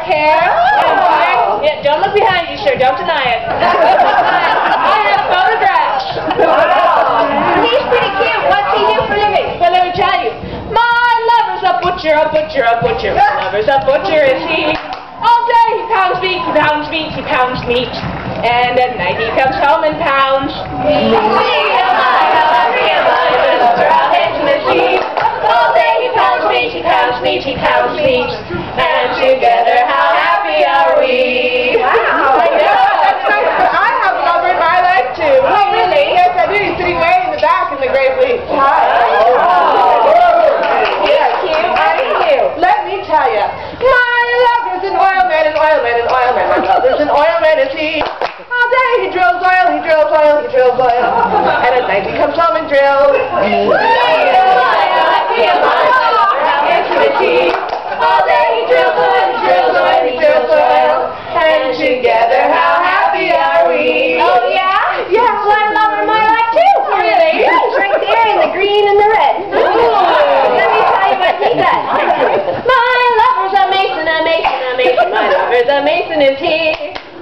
dark hair. Yeah, don't look behind you, sir. Don't deny it. I have photographs. Wow. He's pretty cute. What's he do for a living? Well, let me tell you. My lover's a butcher, a butcher, a butcher. My lover's a butcher, is he? All day he pounds meat, he pounds meat, he pounds meat. And at night he comes home and pounds meat. All day he pounds meat, he pounds meat, he pounds meat. And together how happy are we? Wow. That's nice. I have a lover in my life too. Oh, really? Yes, I do. He's sitting way in the back in the gray bleach. Hi. Let me tell you, my lover's an oilman, an oilman, an oilman. My lover's an oilman, is he? All day he drills oil, he drills oil, he drills oil. And at night he comes home and drills. All day he drills oil, he drills oil, he drills oil. And together how happy are we? Oh, yeah? Yes. Well, I love her in my life, too. Really? He's right there in the green and the red. Let me tell you what he does. My lover's a mason, a mason, a mason. My lover's a mason, is he?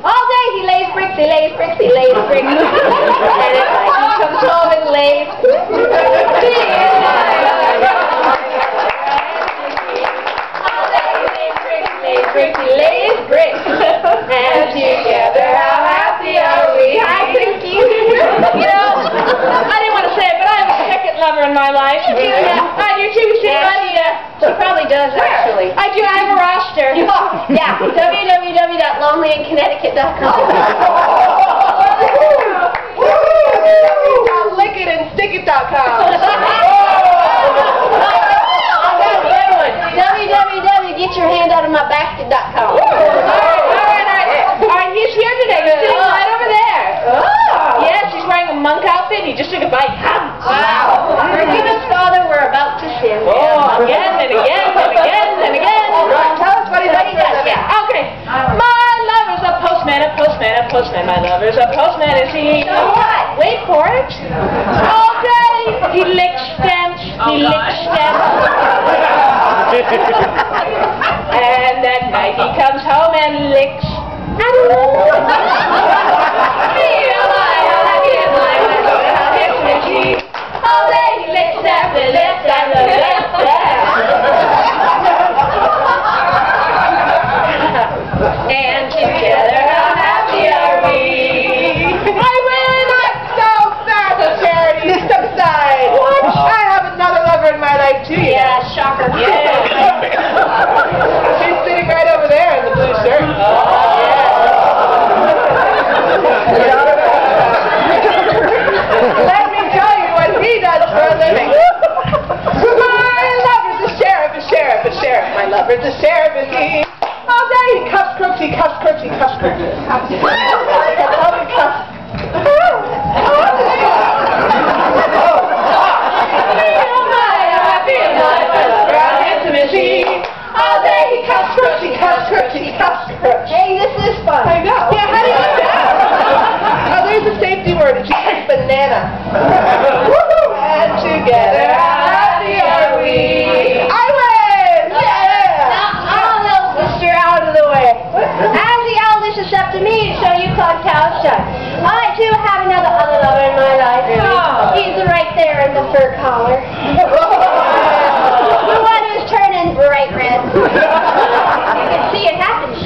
All day he lays bricks, he lays bricks, he lays bricks. And at night he comes home and lays. Bricks, he lays bricks. And together how happy are we? I think you. You know, I didn't want to say it, but I have a second lover in my life. You do, yeah. I do too, see, buddy. She probably does, actually. I do, I have a roster. Yeah, www.lonelyInConnecticut.com. Lickitandstickit.com. www.getyourhandoutofmybasket.com. All right, he's here today. He's sitting right over there. Oh. Yes, he's wearing a monk outfit. He just took a bite. Wow. Forgive us, Father, we're about to sin. Oh, again and again and again and again. Tell us what he does. Yeah. Okay. My lover's a postman, a postman, a postman. My lover's a postman, is he? So what? Wait for it. All day he licks stamps, he licks stamps. And at night he comes home and licks. All day he licks stamps, the left and the left stamp. And together how happy are we? I win! I'm so fat! Charity, step aside. What? I have another lover in my life too. Yeah, shocker. Yeah. She's sitting right over there in the blue shirt. Let me tell you what he does for a living. My lover's a sheriff, a sheriff, a sheriff. My lover's a sheriff, is he? All day he cuffs crooks, he cuffs crooks, he cuffs crooks. All day he cuffs crooks, he cuffs crooks, he cuffs crooks. Hey, this is fun. I know. Yeah, how do you do that? Oh, there's a safety word. It's just banana. And together, how happy are we? I win! Yeah! Oh, no, sister, out of the way. As the eldest, it's up to me to show you Cloud Cow Shut. I, too, have another lover in my life. Oh. He's right there in the fur collar. The one who's turning bright red. You can see it happen. Let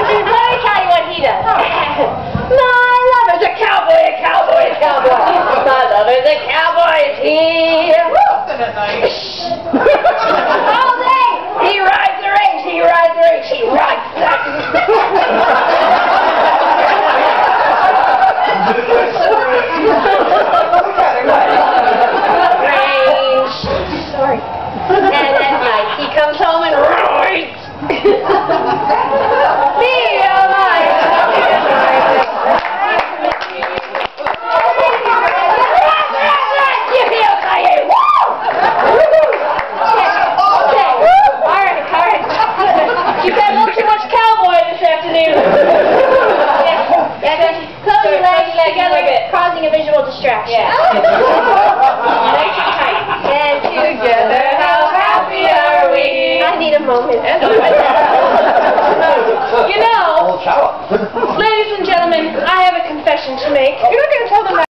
me tell you what he does. My lover's a cowboy, a cowboy, a cowboy. My lover's a cowboy, is he? All day, he rides the range, he rides the range, he rides that. Range. Sorry. And at night, he comes home and rides. Me, oh my. You've had a little too much cowboy this afternoon. Close your legs together, causing a visual distraction. Yeah. Nice and tight. And Together. moment. You know, ladies and gentlemen, I have a confession to make. You're not going